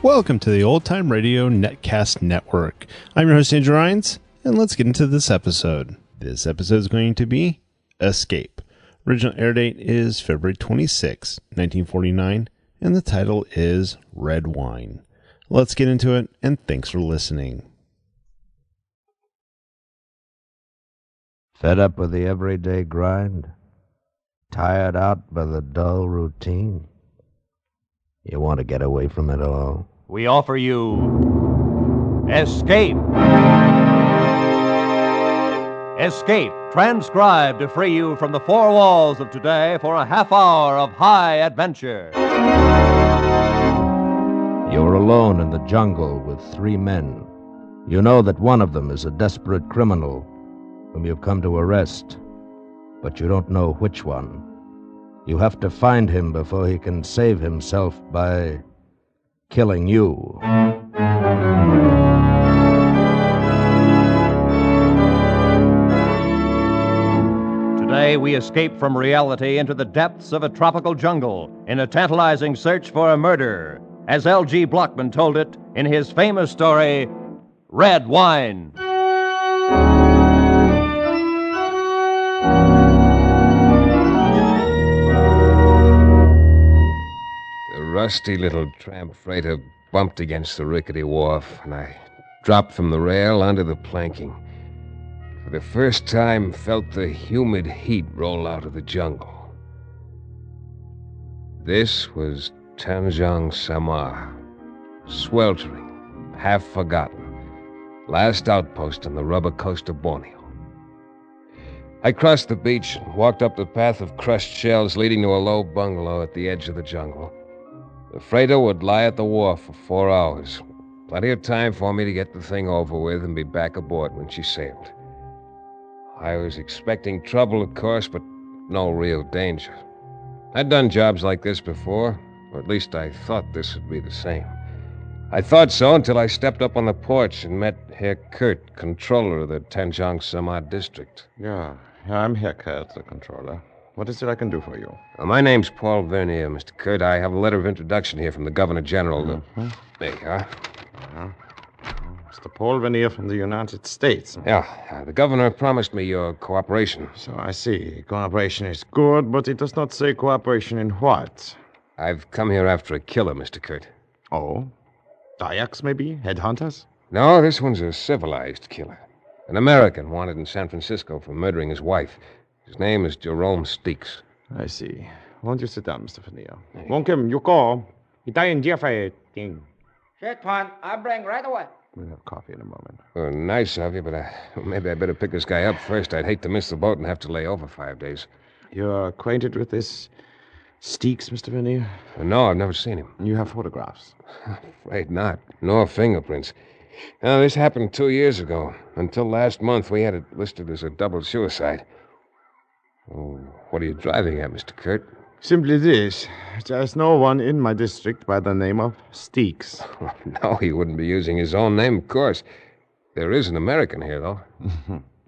Welcome to the Old Time Radio Netcast Network. I'm your host, Andrew Rhynes, and let's get into this episode. This episode is going to be Escape. Original air date is February 26, 1949, and the title is Red Wine. Let's get into it, and thanks for listening. Fed up with the everyday grind? Tired out by the dull routine? You want to get away from it all? We offer you Escape. Escape, transcribed to free you from the four walls of today for a half hour of high adventure. You're alone in the jungle with three men. You know that one of them is a desperate criminal whom you've come to arrest, but you don't know which one. You have to find him before he can save himself by killing you. Today we escape from reality into the depths of a tropical jungle in a tantalizing search for a murder, as L.G. Blochman told it in his famous story, Red Wine. Rusty little tramp freighter bumped against the rickety wharf, and I dropped from the rail onto the planking. For the first time, felt the humid heat roll out of the jungle. This was Tanjong Samar, sweltering, half forgotten, last outpost on the rubber coast of Borneo. I crossed the beach and walked up the path of crushed shells leading to a low bungalow at the edge of the jungle. The freighter would lie at the wharf for 4 hours. Plenty of time for me to get the thing over with and be back aboard when she sailed. I was expecting trouble, of course, but no real danger. I'd done jobs like this before, or at least I thought this would be the same. I thought so until I stepped up on the porch and met Herr Kurt, controller of the Tanjong Samar district. Yeah, I'm Herr Kurt, the controller. What is it I can do for you? My name's Paul Vernier, Mr. Kurt. I have a letter of introduction here from the Governor General. Mm-hmm. There you are. Mr. Paul Vernier from the United States. Yeah, the governor promised me your cooperation. So I see. Cooperation is good, but it does not say cooperation in what? I've come here after a killer, Mr. Kurt. Oh? Dayaks, maybe? Headhunters? No, this one's a civilized killer. An American wanted in San Francisco for murdering his wife. His name is Jerome Steeks. I see. Won't you sit down, Mr. Vernier? Won't Kim, you call. Shit, Pon. I'll bring right away. We'll have coffee in a moment. Well, nice of you, but maybe I better pick this guy up first. I'd hate to miss the boat and have to lay over 5 days. You're acquainted with this Steeks, Mr. Vernier? No, I've never seen him. You have photographs? Afraid not. Nor fingerprints. Now, this happened 2 years ago. Until last month, we had it listed as a double suicide. Oh, what are you driving at, Mr. Kurt? Simply this. There's no one in my district by the name of Steeks. No, he wouldn't be using his own name, of course. There is an American here, though.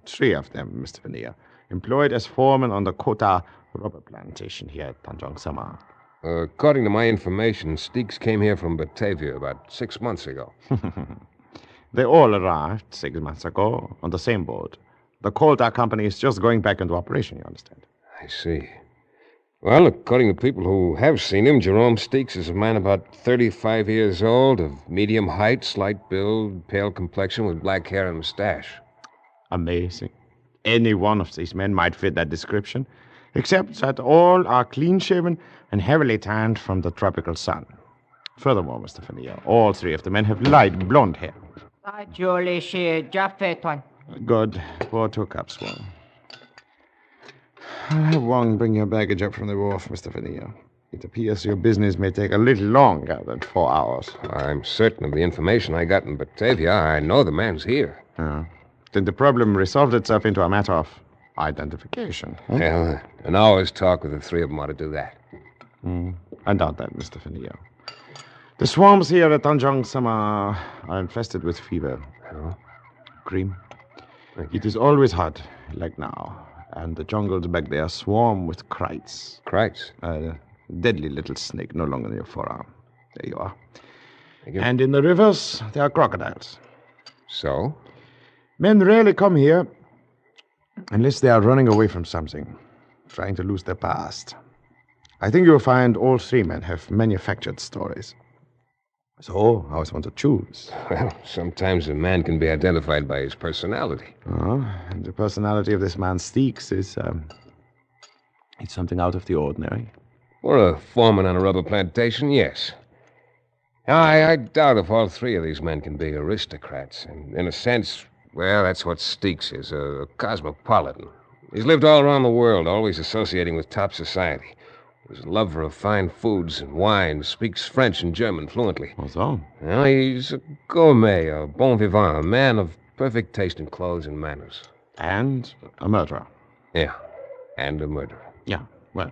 3 of them, Mr. Vernier. Employed as foreman on the Kota rubber plantation here at Tanjong Samar. According to my information, Steeks came here from Batavia about 6 months ago. They all arrived 6 months ago on the same boat. The Kota company is just going back into operation, you understand? I see. Well, according to people who have seen him, Jerome Steeks is a man about 35 years old, of medium height, slight build, pale complexion, with black hair and mustache. Amazing. Any one of these men might fit that description, except that all are clean-shaven and heavily tanned from the tropical sun. Furthermore, Mr. Vernier, all 3 of the men have light blonde hair. Good. Pour 2 cups, Wong. I'll have Wong bring your baggage up from the wharf, Mr. Vernier. It appears your business may take a little longer than 4 hours. I'm certain of the information I got in Batavia. I know the man's here. Then the problem resolved itself into a matter of identification. Well, an hour's talk with the 3 of them ought to do that. I doubt that, Mr. Vernier. The swarms here at Tanjong Samar are infested with fever. Oh? Cream. It is always hot, like now. And the jungles back there swarm with krites. Krites? A deadly little snake no longer in your forearm. There you are. you. And in the rivers, there are crocodiles. So? Men rarely come here unless they are running away from something, trying to lose their past. I think you'll find all three men have manufactured stories. So, I was one to choose. Well, sometimes a man can be identified by his personality. And the personality of this man Steeks is, it's something out of the ordinary. For a foreman on a rubber plantation, yes. I doubt if all three of these men can be aristocrats. And in a sense, well, that's what Steeks is, a cosmopolitan. He's lived all around the world, always associating with top society. He's a lover of fine foods and wine, speaks French and German fluently. What's on? Well, he's a gourmet, a bon vivant, a man of perfect taste in clothes and manners. And a murderer. Yeah, and a murderer. Yeah, well.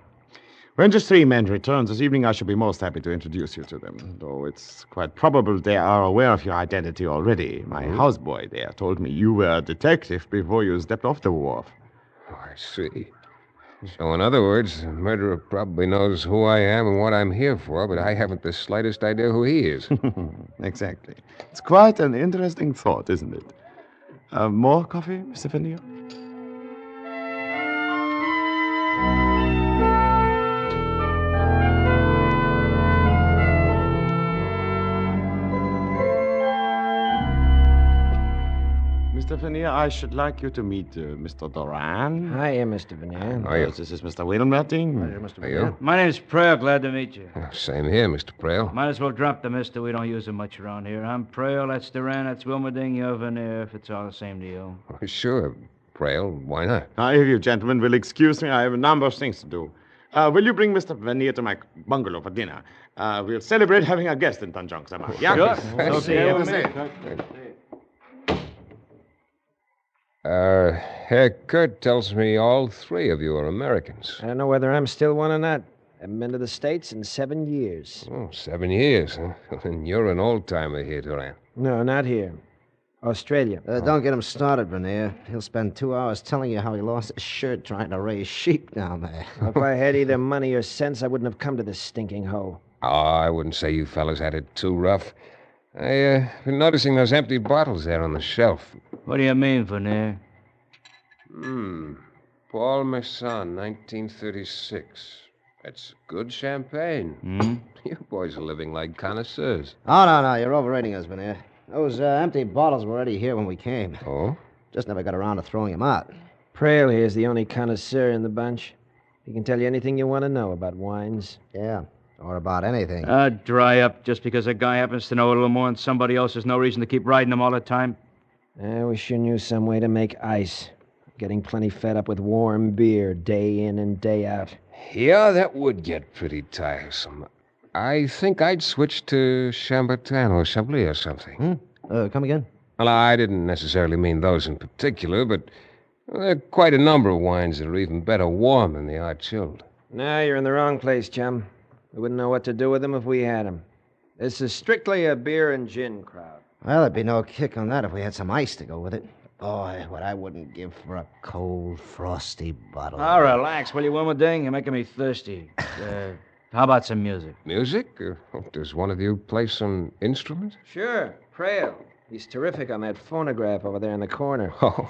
When just three men return this evening, I shall be most happy to introduce you to them, though it's quite probable they are aware of your identity already. My houseboy there told me you were a detective before you stepped off the wharf. Oh, I see. So, in other words, the murderer probably knows who I am and what I'm here for, but I haven't the slightest idea who he is. Exactly. It's quite an interesting thought, isn't it? More coffee, Mr. Finnear? Mr. Finnear, I should like you to meet Mr. Doran. Hi, Mr. Veneer. Are you? This is Mr. Wilmerding. Are you? My name's Prale. Glad to meet you. Oh, same here, Mr. Prale. Might as well drop the mister. We don't use him much around here. I'm Prale. That's Duran. That's Wilmerding. You're Veneer, if it's all the same to you. Oh, sure, Prale. Why not? Now, if you gentlemen will excuse me, I have a number of things to do. Will you bring Mr. Veneer to my bungalow for dinner? We'll celebrate having a guest in Tanjong Sama. Yeah? Sure. Okay, with me. Herr Kurt tells me all three of you are Americans. I don't know whether I'm still one or not. Haven't been to the States in 7 years. Oh, 7 years, huh? Then you're an old-timer here, Duran. No, not here. Australia. Don't get him started, Veneer. He'll spend 2 hours telling you how he lost his shirt trying to raise sheep down there. If I had either money or sense, I wouldn't have come to this stinking hole. Oh, I wouldn't say you fellas had it too rough. I've been noticing those empty bottles there on the shelf. What do you mean, Veneer? Paul Masson, 1936. That's good champagne. You boys are living like connoisseurs. Oh, no, you're overrating us, Veneer. Those empty bottles were already here when we came. Oh? Just never got around to throwing them out. Prale here's the only connoisseur in the bunch. He can tell you anything you want to know about wines. Yeah, or about anything. Dry up. Just because a guy happens to know a little more than somebody else, there's no reason to keep riding him all the time. We sure knew some way to make ice. Getting plenty fed up with warm beer day in and day out. Yeah, that would get pretty tiresome. I think I'd switch to Chambertin or Chablis or something. Come again? Well, I didn't necessarily mean those in particular, but there are quite a number of wines that are even better warm than they are chilled. No, you're in the wrong place, chum. We wouldn't know what to do with them if we had them. This is strictly a beer and gin crowd. Well, there'd be no kick on that if we had some ice to go with it. Boy, what I wouldn't give for a cold, frosty bottle. Oh, relax, will you, Wilmerding? You're making me thirsty. How about some music? Music? Does one of you play some instrument? Sure, Prale. He's terrific on that phonograph over there in the corner. Oh.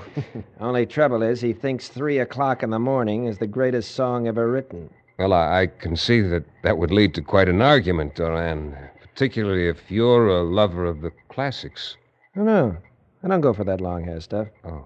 Only trouble is he thinks 3 o'clock in the morning is the greatest song ever written. Well, I can see that would lead to quite an argument, Doran, particularly if you're a lover of the classics. Oh, no. I don't go for that long hair stuff. Oh.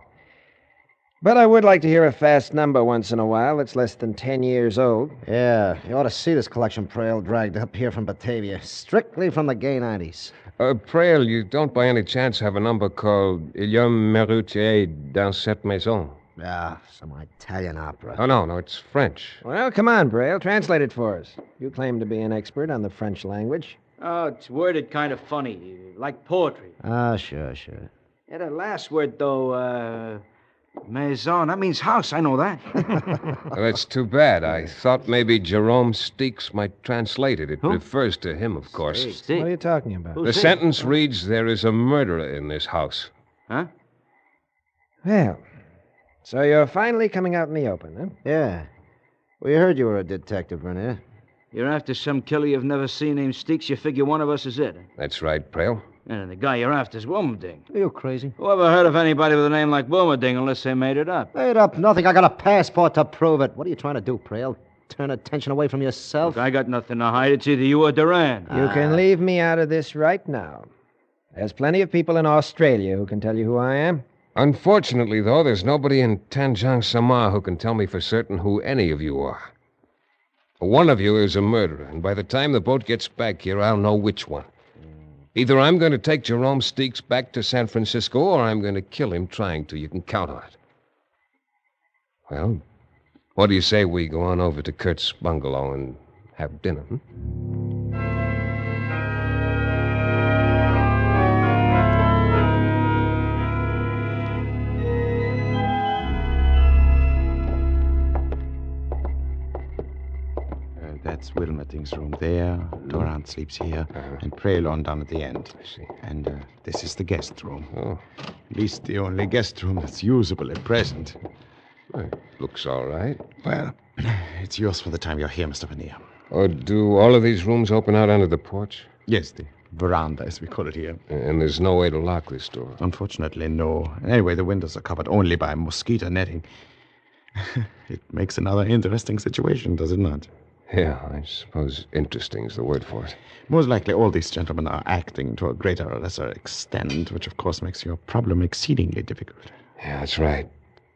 But I would like to hear a fast number once in a while that's less than 10 years old. Yeah, you ought to see this collection Prale dragged up here from Batavia. Strictly from the gay 90s. Prale, you don't by any chance have a number called Il y a un métier dans cette maison? Yeah, some Italian opera. Oh, no, it's French. Well, come on, Prale. Translate it for us. You claim to be an expert on the French language. Oh, it's worded kind of funny, like poetry. Sure. Yeah, the last word, though, maison, that means house. I know that. Well, that's too bad. I thought maybe Jerome Steeks might translate it. It refers to him, of course. What are you talking about? The sentence reads, there is a murderer in this house. Huh? Well, so you're finally coming out in the open, huh? Yeah. We heard you were a detective, Veneer. You're after some killer you've never seen named Steeks. You figure one of us is it. That's right, Prale. And the guy you're after is Wilmerding. Are you crazy? Who ever heard of anybody with a name like Wilmerding unless they made it up? Made up nothing. I got a passport to prove it. What are you trying to do, Prale? Turn attention away from yourself? Look, I got nothing to hide. It's either you or Duran. You can leave me out of this right now. There's plenty of people in Australia who can tell you who I am. Unfortunately, though, there's nobody in Tanjung Samar who can tell me for certain who any of you are. One of you is a murderer, and by the time the boat gets back here, I'll know which one. Either I'm going to take Jerome Steeks back to San Francisco, or I'm going to kill him trying to. You can count on it. Well, what do you say we go on over to Kurt's bungalow and have dinner, That's Wilmerding's room there. Durant sleeps here. And Prale on down at the end. I see. And this is the guest room. Oh. At least the only guest room that's usable at present. Well, looks all right. Well, it's yours for the time you're here, Mr. Veneer. Oh, do all of these rooms open out onto the porch? Yes, the veranda, as we call it here. And there's no way to lock this door? Unfortunately, no. Anyway, the windows are covered only by mosquito netting. It makes another interesting situation, does it not? Yeah, I suppose interesting is the word for it. Most likely all these gentlemen are acting to a greater or lesser extent, which of course makes your problem exceedingly difficult. Yeah, that's right.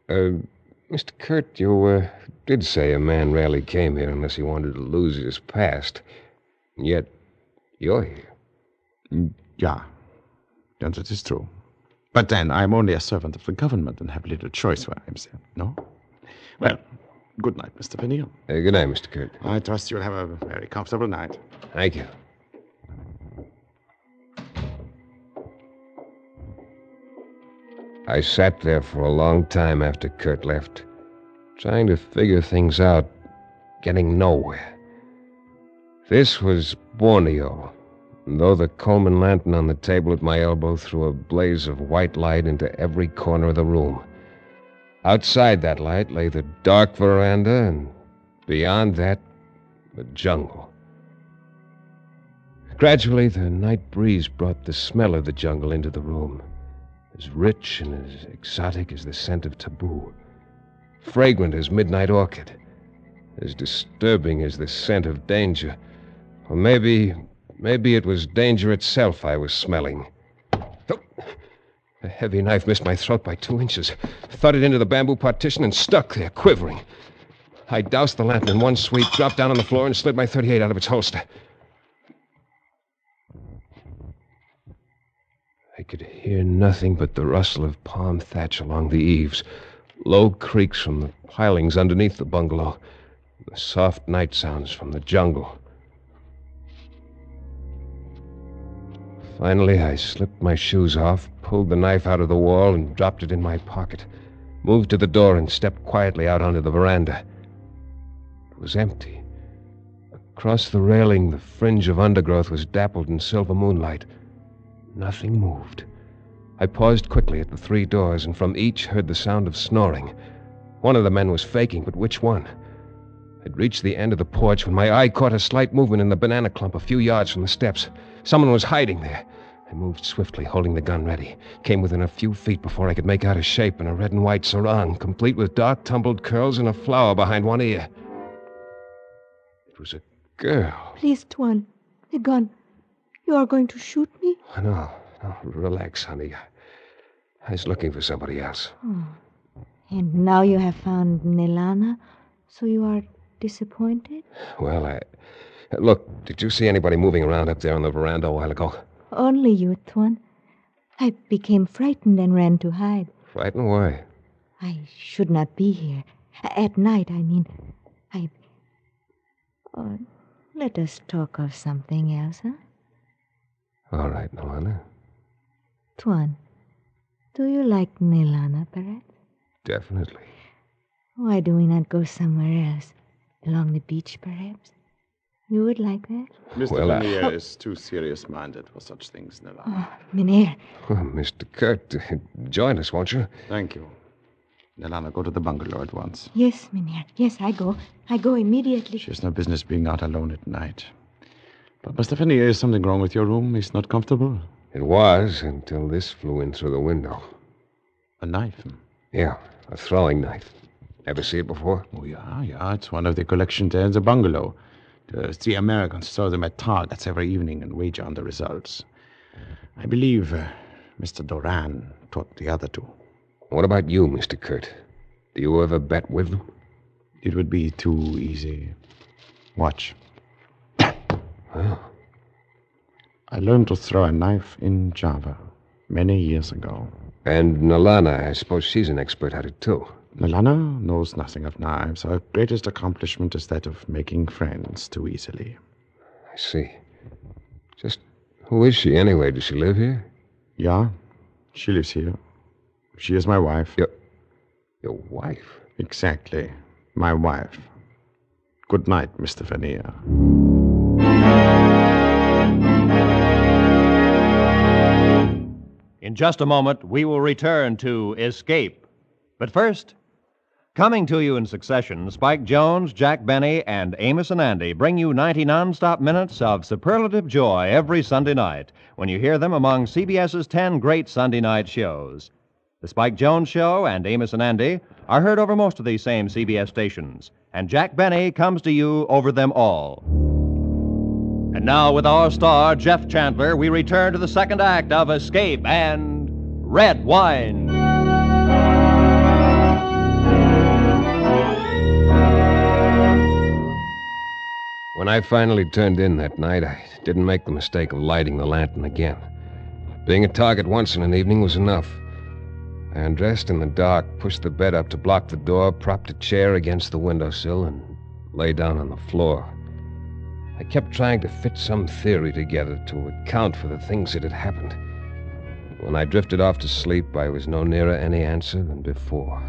Mr. Kurt, you did say a man rarely came here unless he wanted to lose his past. And yet, you're here. Yeah, that is true. But then, I'm only a servant of the government and have little choice where I'm sent, no? Well, good night, Mr. Veneer. Good night, Mr. Kurt. I trust you'll have a very comfortable night. Thank you. I sat there for a long time after Kurt left, trying to figure things out, getting nowhere. This was Borneo, and though the Coleman lantern on the table at my elbow threw a blaze of white light into every corner of the room, outside that light lay the dark veranda, and beyond that, the jungle. Gradually, the night breeze brought the smell of the jungle into the room, as rich and as exotic as the scent of taboo, fragrant as midnight orchid, as disturbing as the scent of danger. Or maybe it was danger itself I was smelling. Oh, a heavy knife missed my throat by 2 inches, thudded into the bamboo partition and stuck there, quivering. I doused the lantern in one sweep, dropped down on the floor, and slid my .38 out of its holster. I could hear nothing but the rustle of palm thatch along the eaves, low creaks from the pilings underneath the bungalow, the soft night sounds from the jungle. Finally, I slipped my shoes off, pulled the knife out of the wall, and dropped it in my pocket, moved to the door, and stepped quietly out onto the veranda. It was empty. Across the railing, the fringe of undergrowth was dappled in silver moonlight. Nothing moved. I paused quickly at the 3 doors, and from each heard the sound of snoring. One of the men was faking, but which one? I'd reached the end of the porch when my eye caught a slight movement in the banana clump a few yards from the steps. Someone was hiding there. I moved swiftly, holding the gun ready. Came within a few feet before I could make out a shape in a red and white sarong, complete with dark tumbled curls and a flower behind one ear. It was a girl. Please, Tuan, the gun. You are going to shoot me? No, relax, honey. I was looking for somebody else. Oh. And now you have found Nelana, so you are disappointed? Well, Look, did you see anybody moving around up there on the veranda a while ago? Only you, Tuan. I became frightened and ran to hide. Frightened? Why? I should not be here. At night, I mean. Oh, let us talk of something else, huh? All right, Nelana. Tuan, do you like Nelana, perhaps? Definitely. Why do we not go somewhere else? Along the beach, perhaps? You would like that? Mr. Veneer is too serious-minded for such things, Nelana. Oh, Meneer. Well, Mr. Kurt, join us, won't you? Thank you. Nalana, go to the bungalow at once. Yes, Mynheer. Yes, I go. I go immediately. She has no business being out alone at night. But, Mr. Finier, is something wrong with your room? It's not comfortable? It was until this flew in through the window. A knife? Yeah, a throwing knife. Ever see it before? Oh, yeah. It's one of the collections there in the bungalow. The 3 Americans throw them at targets every evening and wager on the results. I believe Mr. Doran taught the other 2. What about you, Mr. Kurt? Do you ever bet with them? It would be too easy. Watch. Well, I learned to throw a knife in Java many years ago. and Nalana, I suppose she's an expert at it, too. Nalana knows nothing of knives. Her greatest accomplishment is that of making friends too easily. I see. Just who is she, anyway? Does she live here? Yeah, she lives here. She is my wife. Your wife? Exactly. My wife. Good night, Mr. Finier. In just a moment, we will return to Escape. But first, coming to you in succession, Spike Jones, Jack Benny, and Amos and Andy bring you 90 non-stop minutes of superlative joy every Sunday night when you hear them among CBS's 10 great Sunday night shows. The Spike Jones Show and Amos and Andy are heard over most of these same CBS stations, and Jack Benny comes to you over them all. And now, with our star, Jeff Chandler, we return to the second act of Escape and Red Wine. When I finally turned in that night, I didn't make the mistake of lighting the lantern again. Being a target once in an evening was enough. I undressed in the dark, pushed the bed up to block the door, propped a chair against the windowsill, and lay down on the floor. I kept trying to fit some theory together to account for the things that had happened. When I drifted off to sleep, I was no nearer any answer than before.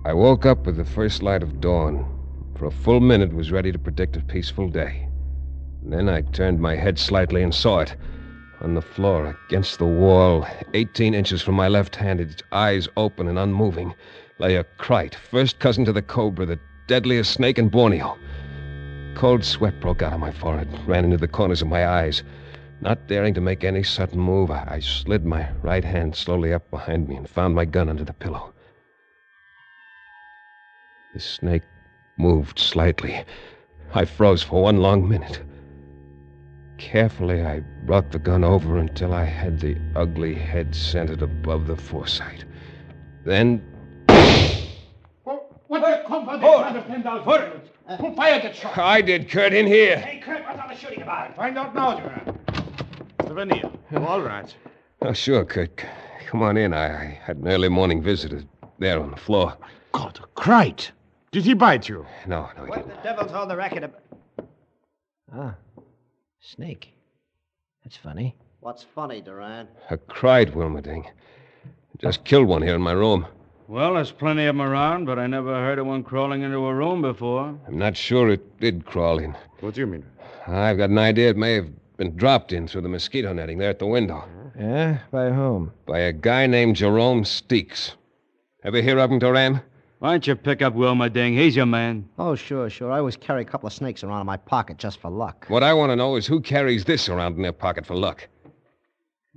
I woke up with the first light of dawn. For a full minute was ready to predict a peaceful day. And then I turned my head slightly and saw it. On the floor, against the wall, 18 inches from my left hand, its eyes open and unmoving, lay a Krite, first cousin to the cobra, the deadliest snake in Borneo. Cold sweat broke out on my forehead, ran into the corners of my eyes. Not daring to make any sudden move, I slid my right hand slowly up behind me and found my gun under the pillow. The snake moved slightly. I froze for one long minute. Carefully, I brought the gun over until I had the ugly head centered above the foresight. Then... What's the company? Who fired that shot? I did, Kurt, in here. Hey, Kurt, what's all the shooting about? Find out now, Joanne. Mr. Finier. Oh, all right. Oh, sure, Kurt. Come on in. I had an early morning visitor there on the floor. God, a Krite. Did he bite you? No, he What didn't. the devil's all the racket about? Ah, snake. That's funny. What's funny, Duran? A Krite, Wilmerding. Just killed one here in my room. Well, there's plenty of them around, but I never heard of one crawling into a room before. I'm not sure it did crawl in. What do you mean? I've got an idea it may have been dropped in through the mosquito netting there at the window. Yeah? By whom? By a guy named Jerome Steeks. Ever hear of him, Duran? Why don't you pick up Wilmerding? He's your man. Oh, sure. I always carry a couple of snakes around in my pocket just for luck. What I want to know is who carries this around in their pocket for luck.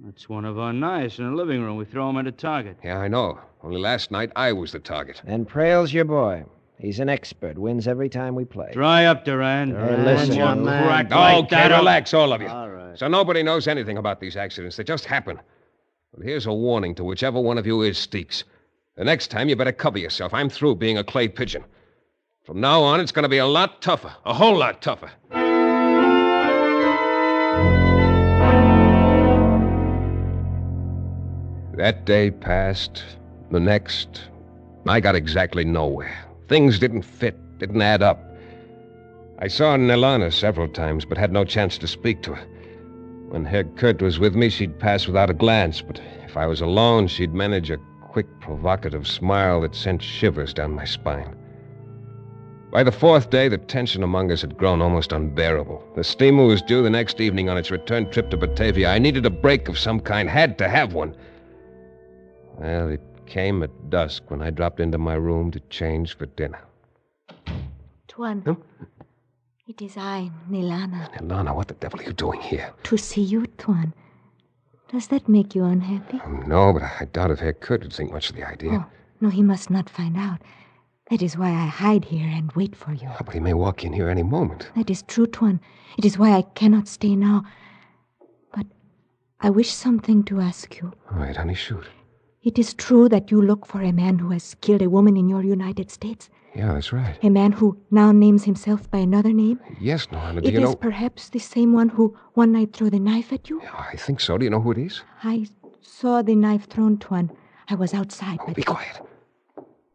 That's one of our knives in the living room. We throw them at a target. Yeah, I know. Only last night I was the target. And Prail's your boy. He's an expert. Wins every time we play. Dry up, Duran. Hey, listen. Don't you crack Okay, like that. relax, all of you. All right. So nobody knows anything about these accidents. They just happen. But here's a warning to whichever one of you is Steeks. The next time, you better cover yourself. I'm through being a clay pigeon. From now on, it's going to be a lot tougher. A whole lot tougher. That day passed. The next. I got exactly nowhere. Things didn't fit, didn't add up. I saw Nalana several times, but had no chance to speak to her. When Herr Kurt was with me, she'd pass without a glance, but if I was alone, she'd manage a quick, provocative smile that sent shivers down my spine. By the fourth day, the tension among us had grown almost unbearable. The steamer was due the next evening on its return trip to Batavia. I needed a break of some kind, had to have one. Well, it came at dusk when I dropped into my room to change for dinner. Tuan. Huh? It is I, Nelana. Nelana, what the devil are you doing here? To see you, Tuan. Does that make you unhappy? No, but I doubt if Herr Kurt would think much of the idea. Oh, no, he must not find out. That is why I hide here and wait for you. But he may walk in here any moment. That is true, Tuan. It is why I cannot stay now. But I wish something to ask you. All right, honey, shoot. It is true that you look for a man who has killed a woman in your United States? Yeah, that's right. A man who now names himself by another name? Yes, Nelana, do you It know... is perhaps the same one who one night threw the knife at you? Yeah, I think so. Do you know who it is? I saw the knife thrown, Tuan. I was outside. Oh, be quiet.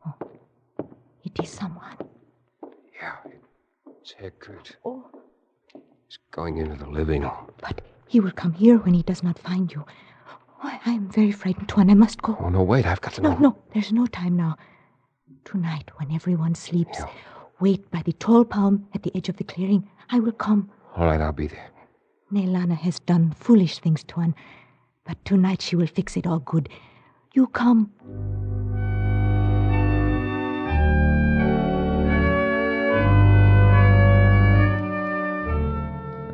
Oh, it is someone. Yeah, it's Herr Kurt. Oh. He's going into the living room. But he will come here when he does not find you. Oh, I am very frightened, Tuan. I must go. Oh, no, wait. I've got to know. No, there's no time now. Tonight, when everyone sleeps, wait by the tall palm at the edge of the clearing. I will come. All right, I'll be there. Nelana has done foolish things, Tuan. But tonight she will fix it all good. You come.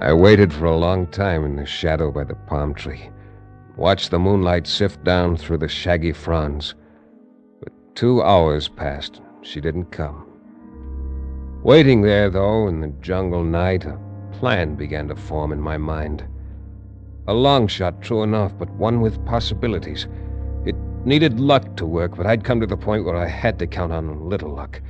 I waited for a long time in the shadow by the palm tree. Watched the moonlight sift down through the shaggy fronds. But 2 hours passed. She didn't come. Waiting there, though, in the jungle night, a plan began to form in my mind. A long shot, true enough, but one with possibilities. It needed luck to work, but I'd come to the point where I had to count on little luck.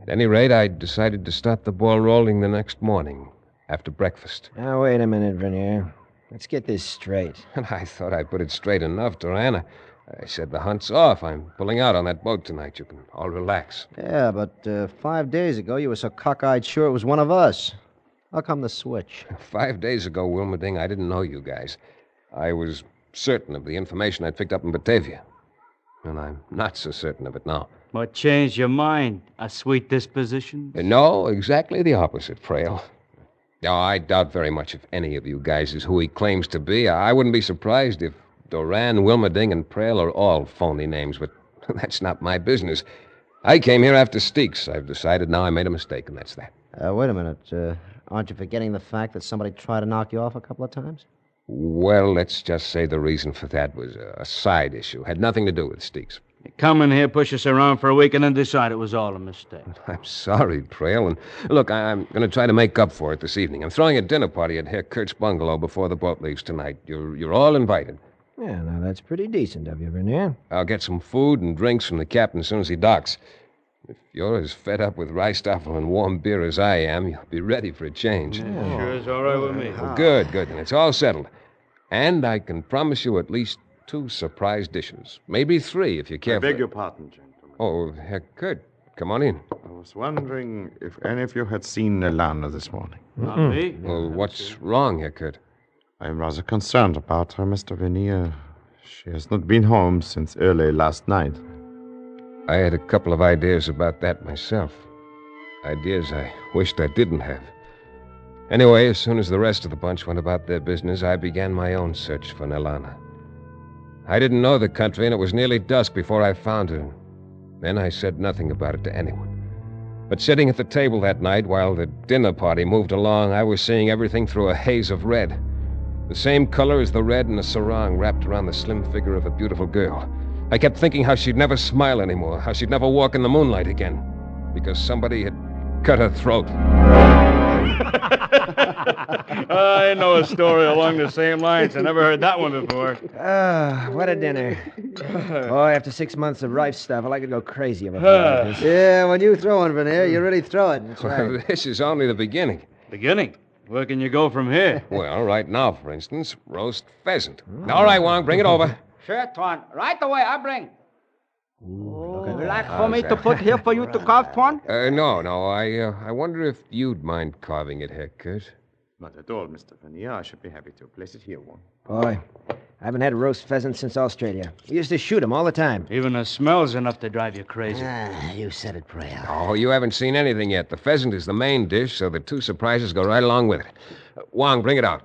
At any rate, I decided to start the ball rolling the next morning, after breakfast. Now, wait a minute, Vernier. Let's get this straight. And I thought I put it straight enough to Anna. I said the hunt's off. I'm pulling out on that boat tonight. You can all relax. Yeah, but 5 days ago you were so cockeyed sure it was one of us. How come the switch? 5 days ago, Wilmerding, I didn't know you guys. I was certain of the information I'd picked up in Batavia. And I'm not so certain of it now. What changed your mind? A sweet disposition? No, exactly the opposite, Frail. No, I doubt very much if any of you guys is who he claims to be. I wouldn't be surprised if Doran, Wilmerding, and Prail are all phony names, but that's not my business. I came here after Steeks. I've decided now I made a mistake, and that's that. Wait a minute. Aren't you forgetting the fact that somebody tried to knock you off a couple of times? Well, let's just say the reason for that was a side issue. Had nothing to do with Steeks. You come in here, push us around for a week, and then decide it was all a mistake. I'm sorry, Trail. And look, I'm going to try to make up for it this evening. I'm throwing a dinner party at Herr Kurt's bungalow before the boat leaves tonight. You're all invited. Yeah, now that's pretty decent of you, Vernier. I'll get some food and drinks from the captain as soon as he docks. If you're as fed up with Reistoffel and warm beer as I am, you'll be ready for a change. Yeah, sure is all right with me. Well, good. Then it's all settled. And I can promise you at least 2 surprise dishes. Maybe 3 if you care. I beg your pardon, gentlemen. Oh, Herr Kurt, come on in. I was wondering if any of you had seen Nelana this morning. Not me. Well, what's wrong, Herr Kurt? I'm rather concerned about her, Mr. Vernier. She has not been home since early last night. I had a couple of ideas about that myself. Ideas I wished I didn't have. Anyway, as soon as the rest of the bunch went about their business, I began my own search for Nelana. I didn't know the country, and it was nearly dusk before I found her. Then I said nothing about it to anyone. But sitting at the table that night while the dinner party moved along, I was seeing everything through a haze of red. The same color as the red in a sarong wrapped around the slim figure of a beautiful girl. I kept thinking how she'd never smile anymore, how she'd never walk in the moonlight again, because somebody had cut her throat. I know a story along the same lines. I never heard that one before. What a dinner. Oh, after 6 months of rife stuff, I could go crazy about like this. Yeah, when you throw one, Vernier, you really throw it. That's Well, right. this is only the beginning. Beginning? Where can you go from here? Well, right now, for instance, roast pheasant. All right, Wong, bring it over. Sure, Tuan. Right away, I bring. You like for me to put here for you to carve, Tuan? No. I wonder if you'd mind carving it, Herr Kurt. Not at all, Mr. Vernier. I should be happy to place it here, one. Boy, I haven't had a roast pheasant since Australia. We used to shoot 'em all the time. Even the smell's enough to drive you crazy. You said it, Prayer. Oh, you haven't seen anything yet. The pheasant is the main dish, so the two surprises go right along with it. Wang, bring it out.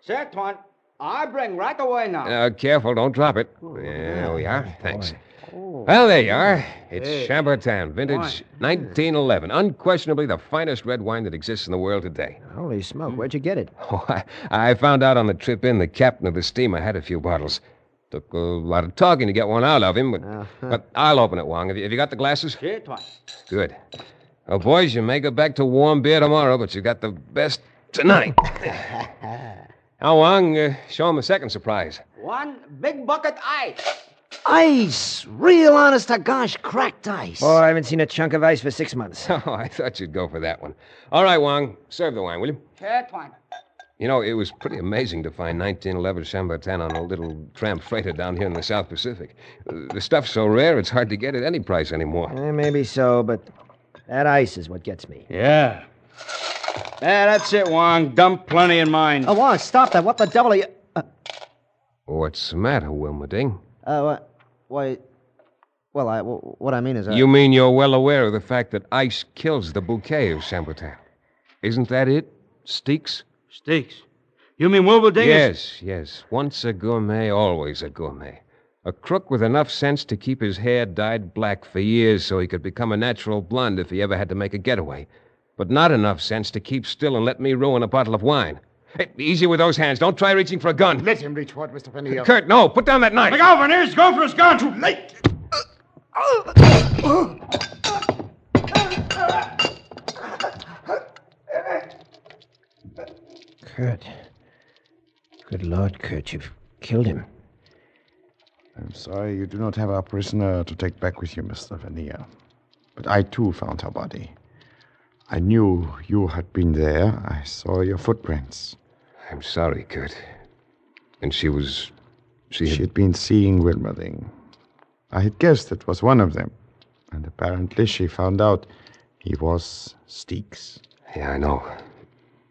Sure, Tuan. I bring right away now. Careful, don't drop it. There we are. Thanks. Well, there you are. It's Chambertin, vintage 1911. Unquestionably the finest red wine that exists in the world today. Holy smoke, where'd you get it? Oh, I found out on the trip in the captain of the steamer had a few bottles. Took a lot of talking to get one out of him, but I'll open it, Wang. Have you got the glasses? Sure, Tuan. Good. Well, boys, you may go back to warm beer tomorrow, but you got the best tonight. Now, Wang, show him the second surprise. One big bucket ice. Ice! Real honest to gosh, cracked ice. Oh, I haven't seen a chunk of ice for 6 months. Oh, I thought you'd go for that one. All right, Wang, serve the wine, will you? Sure, Tuan. You know, it was pretty amazing to find 1911 Chambertin on a little tramp freighter down here in the South Pacific. The stuff's so rare, it's hard to get at any price anymore. Maybe so, but that ice is what gets me. Yeah. That's it, Wang. Dump plenty in mine. Oh, Wong, stop that. What the devil are you... What's the matter, Wilmerding? Why... Well, what I mean is... You mean you're well aware of the fact that ice kills the bouquet of Chambertin? Isn't that it, Steaks? Steaks? You mean Wilberding? Yes. Once a gourmet, always a gourmet. A crook with enough sense to keep his hair dyed black for years so he could become a natural blonde if he ever had to make a getaway. But not enough sense to keep still and let me ruin a bottle of wine. Hey, easy with those hands. Don't try reaching for a gun. Let him reach for it, Mr. Fenneal. Kurt, no. Put down that knife. Look out, Veneers. Go for his gun. Too late. Kurt. Good Lord, Kurt, you've killed him. I'm sorry you do not have our prisoner to take back with you, Mr. Fenneal. But I, too, found her body. I knew you had been there. I saw your footprints. I'm sorry, Kurt. And she had been seeing Wilmerding. I had guessed it was one of them. And apparently she found out he was Steaks. Yeah, I know.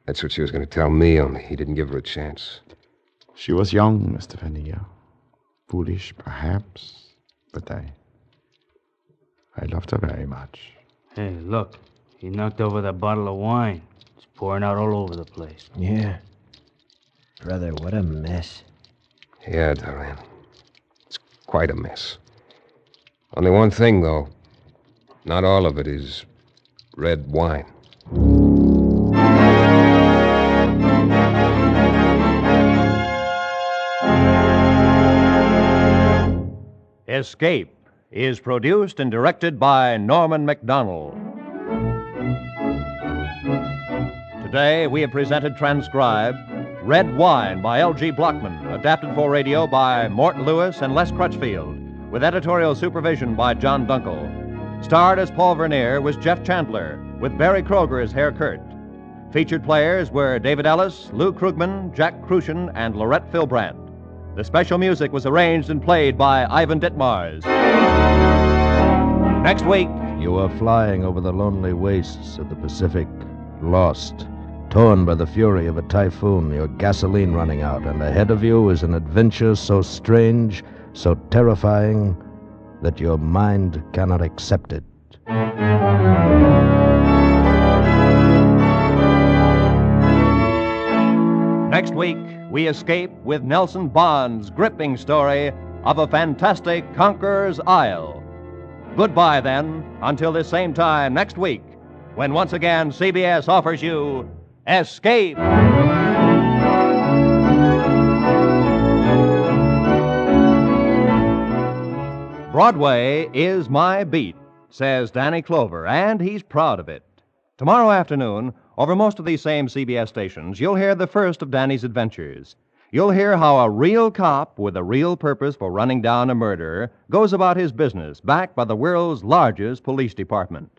That's what she was going to tell me, only he didn't give her a chance. She was young, Mr. Fenneal. Foolish, perhaps. But I loved her very much. Hey, look. He knocked over that bottle of wine. It's pouring out all over the place. Yeah. Brother, what a mess. Yeah, Duran. It's quite a mess. Only one thing, though. Not all of it is red wine. Escape is produced and directed by Norman MacDonnell. Today, we have presented transcribed Red Wine by L.G. Blochman, adapted for radio by Mort Lewis and Les Crutchfield, with editorial supervision by John Dunkel. Starred as Paul Vernier was Jeff Chandler, with Barry Kroeger as Herr Kurt. Featured players were David Ellis, Lou Krugman, Jack Kruschen, and Laurette Fillbrandt. The special music was arranged and played by Ivan Ditmars. Next week... You are flying over the lonely wastes of the Pacific, lost, torn by the fury of a typhoon, your gasoline running out, and ahead of you is an adventure so strange, so terrifying, that your mind cannot accept it. Next week, we escape with Nelson Bond's gripping story of a fantastic conqueror's isle. Goodbye, then, until this same time next week, when once again CBS offers you Escape. Broadway is my beat, says Danny Clover, and he's proud of it. Tomorrow afternoon, over most of these same CBS stations, you'll hear the first of Danny's adventures. You'll hear how a real cop with a real purpose for running down a murderer goes about his business, backed by the world's largest police department.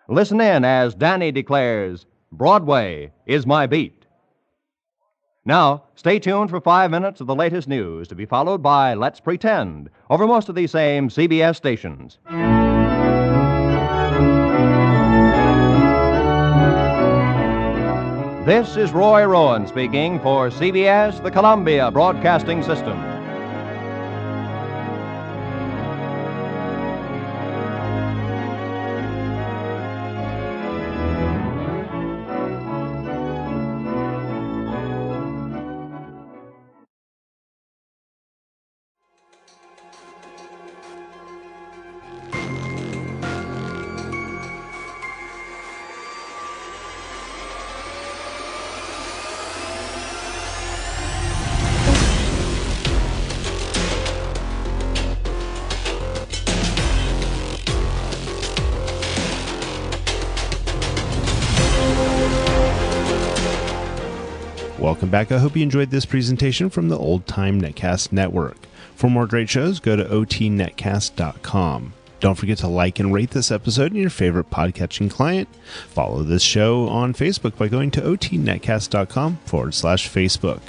Listen in as Danny declares, Broadway is my beat. Now, stay tuned for 5 minutes of the latest news, to be followed by Let's Pretend, over most of these same CBS stations. This is Roy Rowan speaking for CBS, the Columbia Broadcasting System. Welcome back. I hope you enjoyed this presentation from the Old Time Netcast Network. For more great shows, go to otnetcast.com. Don't forget to like and rate this episode in your favorite podcatching client. Follow this show on Facebook by going to otnetcast.com/Facebook.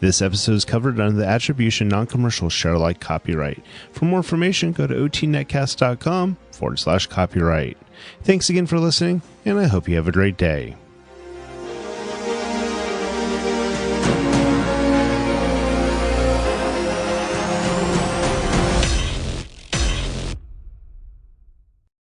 This episode is covered under the Attribution Non-Commercial ShareAlike copyright. For more information, go to otnetcast.com/copyright. Thanks again for listening, and I hope you have a great day.